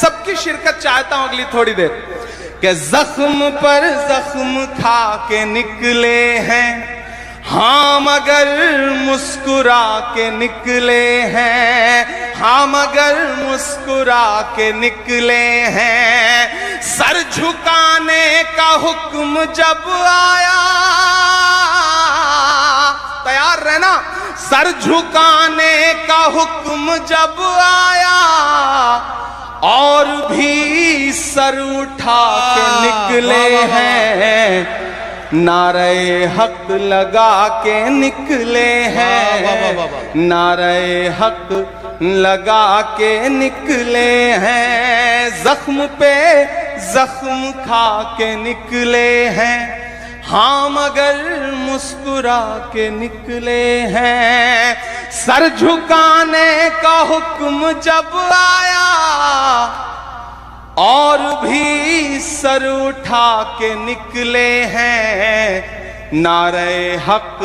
سب کی شرکت چاہتا ہوں اگلی تھوڑی دیر. کہ زخم پر زخم کھا کے نکلے ہیں ہاں مگر مسکرا کے نکلے ہیں, ہاں مگر مسکرا کے نکلے ہیں. سر جھکانے کا حکم جب آیا, تیار رہنا, سر جھکانے کا حکم جب آیا اور بھی سر اٹھا کے نکلے ہیں, نعرہ حق لگا کے نکلے ہیں, نعرہ حق لگا کے نکلے ہیں. زخم پہ زخم کھا کے نکلے ہیں ہاں مگر مسکرا کے نکلے ہیں. سر جھکانے کا حکم جب آیا اور بھی سر اٹھا کے نکلے ہیں, نعرہ حق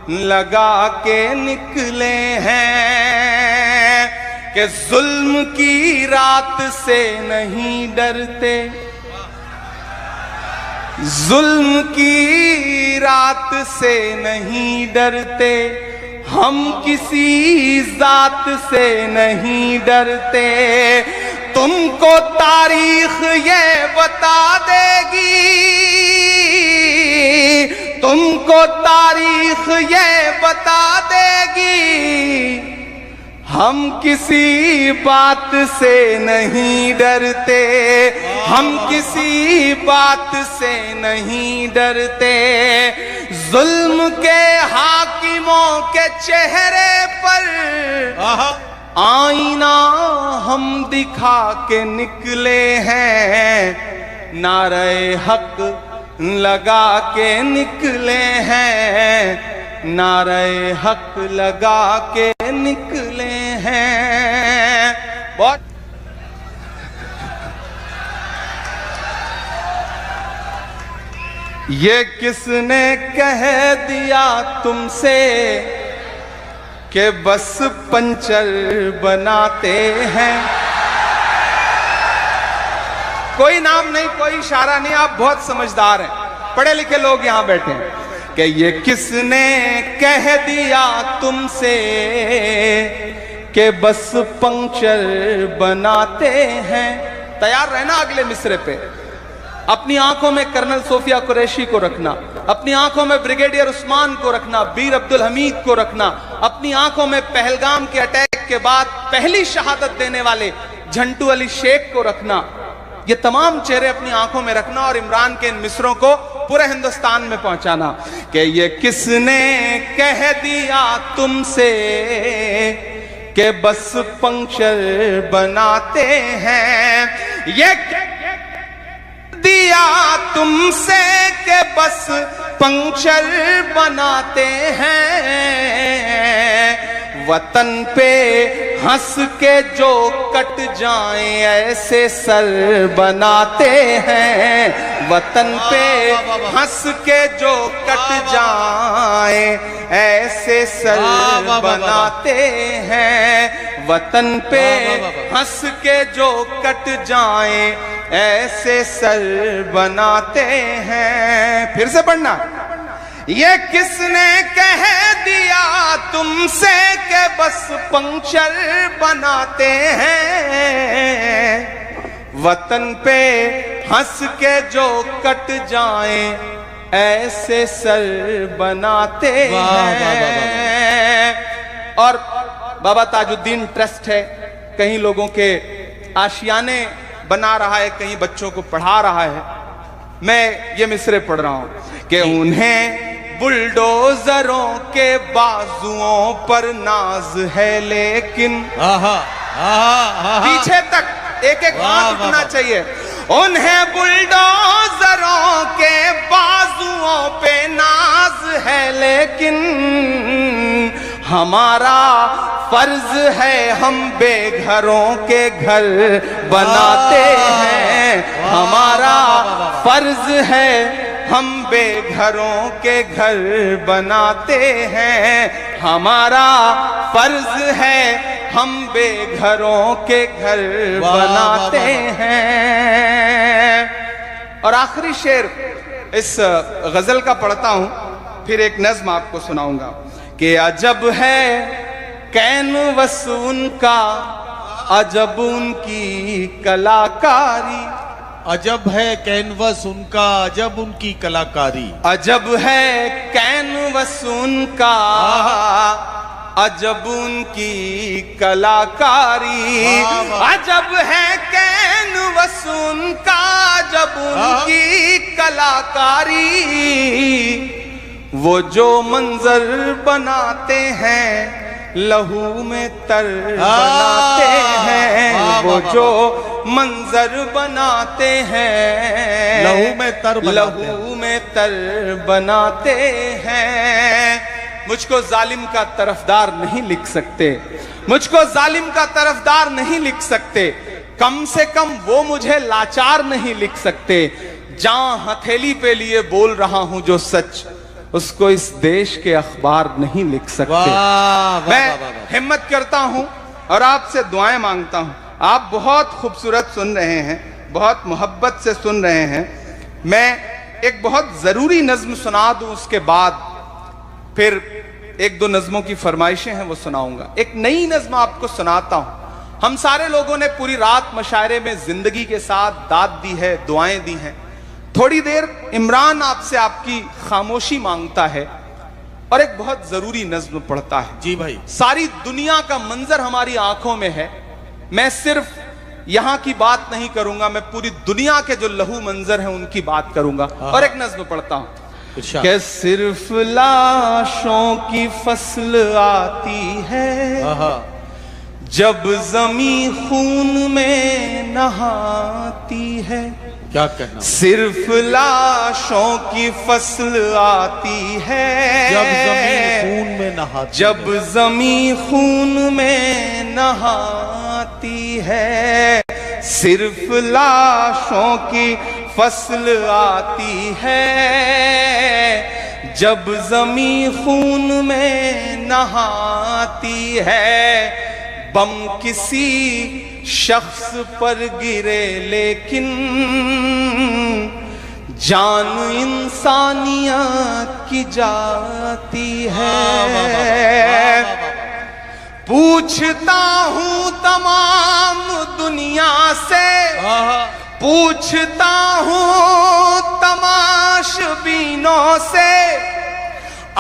لگا کے نکلے ہیں. کہ ظلم کی رات سے نہیں ڈرتے, ظلم کی رات سے نہیں ڈرتے, ہم کسی ذات سے نہیں ڈرتے. تم کو تاریخ یہ بتا دے گی, تم کو تاریخ یہ بتا دے گی, ہم کسی بات سے نہیں ڈرتے, ہم کسی بات سے نہیں ڈرتے. ظلم کے حاکموں کے چہرے پر آئینہ ہم دکھا کے نکلے ہیں, نعرہ حق لگا کے نکلے ہیں, نعرہ حق لگا کے نکلے ہیں. بہت یہ کس نے کہہ دیا تم سے کہ بس پنچر بناتے ہیں. کوئی نام نہیں, کوئی اشارہ نہیں, آپ بہت سمجھدار ہیں, پڑھے لکھے لوگ یہاں بیٹھے ہیں. کہ یہ کس نے کہہ دیا تم سے کہ بس پنچر بناتے ہیں. تیار رہنا اگلے مصرے پہ. اپنی آنکھوں میں کرنل صوفیہ قریشی کو رکھنا, اپنی آنکھوں میں بریگیڈیئر عثمان کو رکھنا, بیر عبدالحمید کو رکھنا, اپنی آنکھوں میں پہلگام کے اٹیک کے بعد پہلی شہادت دینے والے جھنٹو علی شیخ کو رکھنا. یہ تمام چہرے اپنی آنکھوں میں رکھنا اور عمران کے ان مصروں کو پورے ہندوستان میں پہنچانا. کہ یہ کس نے کہہ دیا تم سے کہ بس پنچر بناتے ہیں, یہ دیا تم سے کہ بس پنچر بناتے ہیں. وطن پہ ہنس کے جو کٹ جائیں ایسے سر بناتے ہیں, وطن پہ ہنس کے جو کٹ جائیں ایسے سر بناتے ہیں, وطن پہ ہنس کے جو کٹ جائیں ایسے سر بناتے ہیں. پھر سے پڑھنا. یہ کس نے کہہ دیا تم سے کہ بس پنچر بناتے ہیں, وطن پہ ہنس کے جو کٹ جائیں ایسے سر بناتے ہیں. اور بابا تاج الدین ٹرسٹ ہے, کہیں لوگوں کے آشیانے بنا رہا ہے, کہیں بچوں کو پڑھا رہا ہے. میں یہ مصرے پڑھ رہا ہوں کہ انہیں بلڈوزروں کے بازوؤں پر ناز ہے لیکن پیچھے تک ایک ایک ہاتھ اٹھنا چاہیے. انہیں بلڈوزروں کے بازوؤں پہ ناز ہے لیکن ہمارا فرض ہے ہم بے گھروں کے گھر بناتے ہیں. ہمارا فرض ہے ہم بے گھروں کے گھر بناتے ہیں، ہمارا فرض ہے ہم بے گھروں کے گھر بناتے ہیں۔ اور آخری شعر اس غزل کا پڑھتا ہوں، پھر ایک نظم آپ کو سناؤں گا کہ عجب ہے کینوس ان کا، عجب ان کی کلاکاری، عجب ہے کینوس ان کا، عجب ان کی کلاکاری، عجب ہے کینوس ان کا، عجب ان کی کلاکاری، عجب ہے کینوس ان کا، عجب ان کی کلاکاری، وہ جو منظر بناتے ہیں لہو میں تر بناتے ہیں، وہ جو منظر بناتے ہیں لہو میں تر بناتے ہیں۔ مجھ کو ظالم کا طرفدار نہیں لکھ سکتے، مجھ کو ظالم کا طرفدار نہیں لکھ سکتے، کم سے کم وہ مجھے لاچار نہیں لکھ سکتے، جہاں ہتھیلی پہ لیے بول رہا ہوں جو سچ، اس کو اس دیش کے اخبار نہیں لکھ سکتے۔ میں ہمت کرتا ہوں اور آپ سے دعائیں مانگتا ہوں، آپ بہت خوبصورت سن رہے ہیں، بہت محبت سے سن رہے ہیں، میں ایک بہت ضروری نظم سنا دوں، اس کے بعد پھر ایک دو نظموں کی فرمائشیں ہیں وہ سناؤں گا۔ ایک نئی نظم آپ کو سناتا ہوں۔ ہم سارے لوگوں نے پوری رات مشاعرے میں زندگی کے ساتھ داد دی ہے، دعائیں دی ہیں، تھوڑی دیر عمران آپ سے آپ کی خاموشی مانگتا ہے اور ایک بہت ضروری نظم پڑھتا ہے۔ جی بھائی، ساری دنیا کا منظر ہماری آنکھوں میں ہے، میں صرف یہاں کی بات نہیں کروں گا، میں پوری دنیا کے جو لہو منظر ہیں ان کی بات کروں گا۔ اور ایک نظم پڑھتا ہوں کہ صرف لاشوں کی فصل آتی ہے جب زمیں خون میں نہاتی ہے، کیا کہنا، صرف لاشوں کی فصل آتی ہے جب زمین خون میں نہاتی، جب زمین خون میں نہاتی ہے، صرف لاشوں کی فصل آتی ہے جب زمین خون میں نہاتی ہے، بم کسی شخص پر گرے لیکن جان انسانیت کی جاتی ہے۔ پوچھتا ہوں تمام دنیا سے، پوچھتا ہوں تماشبینوں سے،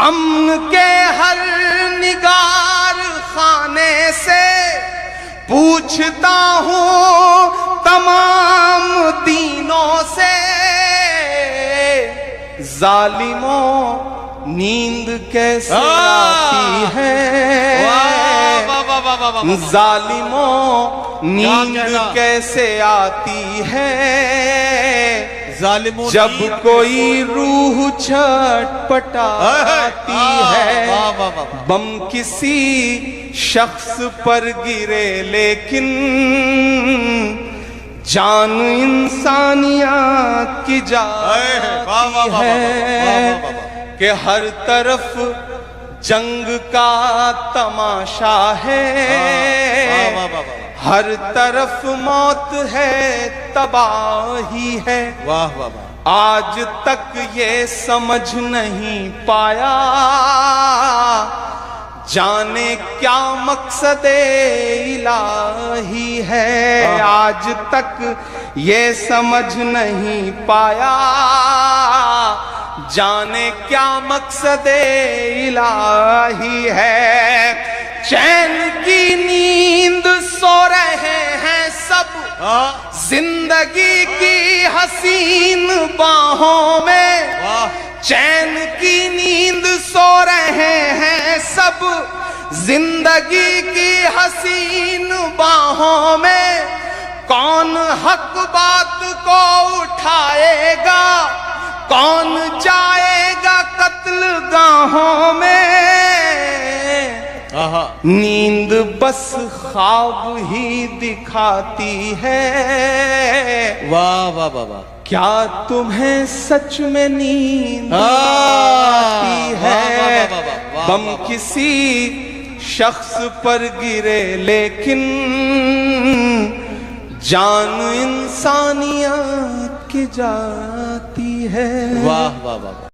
امن کے ہر نگار خانے سے، پوچھتا ہوں تمام دینوں سے، ظالموں نیند کیسے آتی ہے، ظالموں نیند کیسے آتی ہے، جب کوئی روح چھٹپٹاتی ہے، بم کسی شخص پر گرے لیکن جان انسانیت کی جاتی ہے، کہ ہر طرف جنگ کا تماشا ہے، ہر طرف موت ہے، تباہی ہے، آج تک یہ سمجھ نہیں پایا جانے کیا مقصد الہی ہے، آج تک یہ سمجھ نہیں پایا جانے کیا مقصد الہی ہے، چین کی نیند سو رہے ہیں سب زندگی کی حسین باہوں میں، چین کی نیند سو رہے ہیں سب زندگی کی حسین باہوں میں، کون حق بات کو اٹھائے گا، کون جائے گا قتل گاہوں میں، نیند بس خواب ہی دکھاتی ہے، واہ واہ واہ واہ، کیا تمہیں سچ میں نیند آتی ہے بم کسی شخص پر گرے لیکن جان انسانیت کی جاتی ہے. واہ واہ واہ.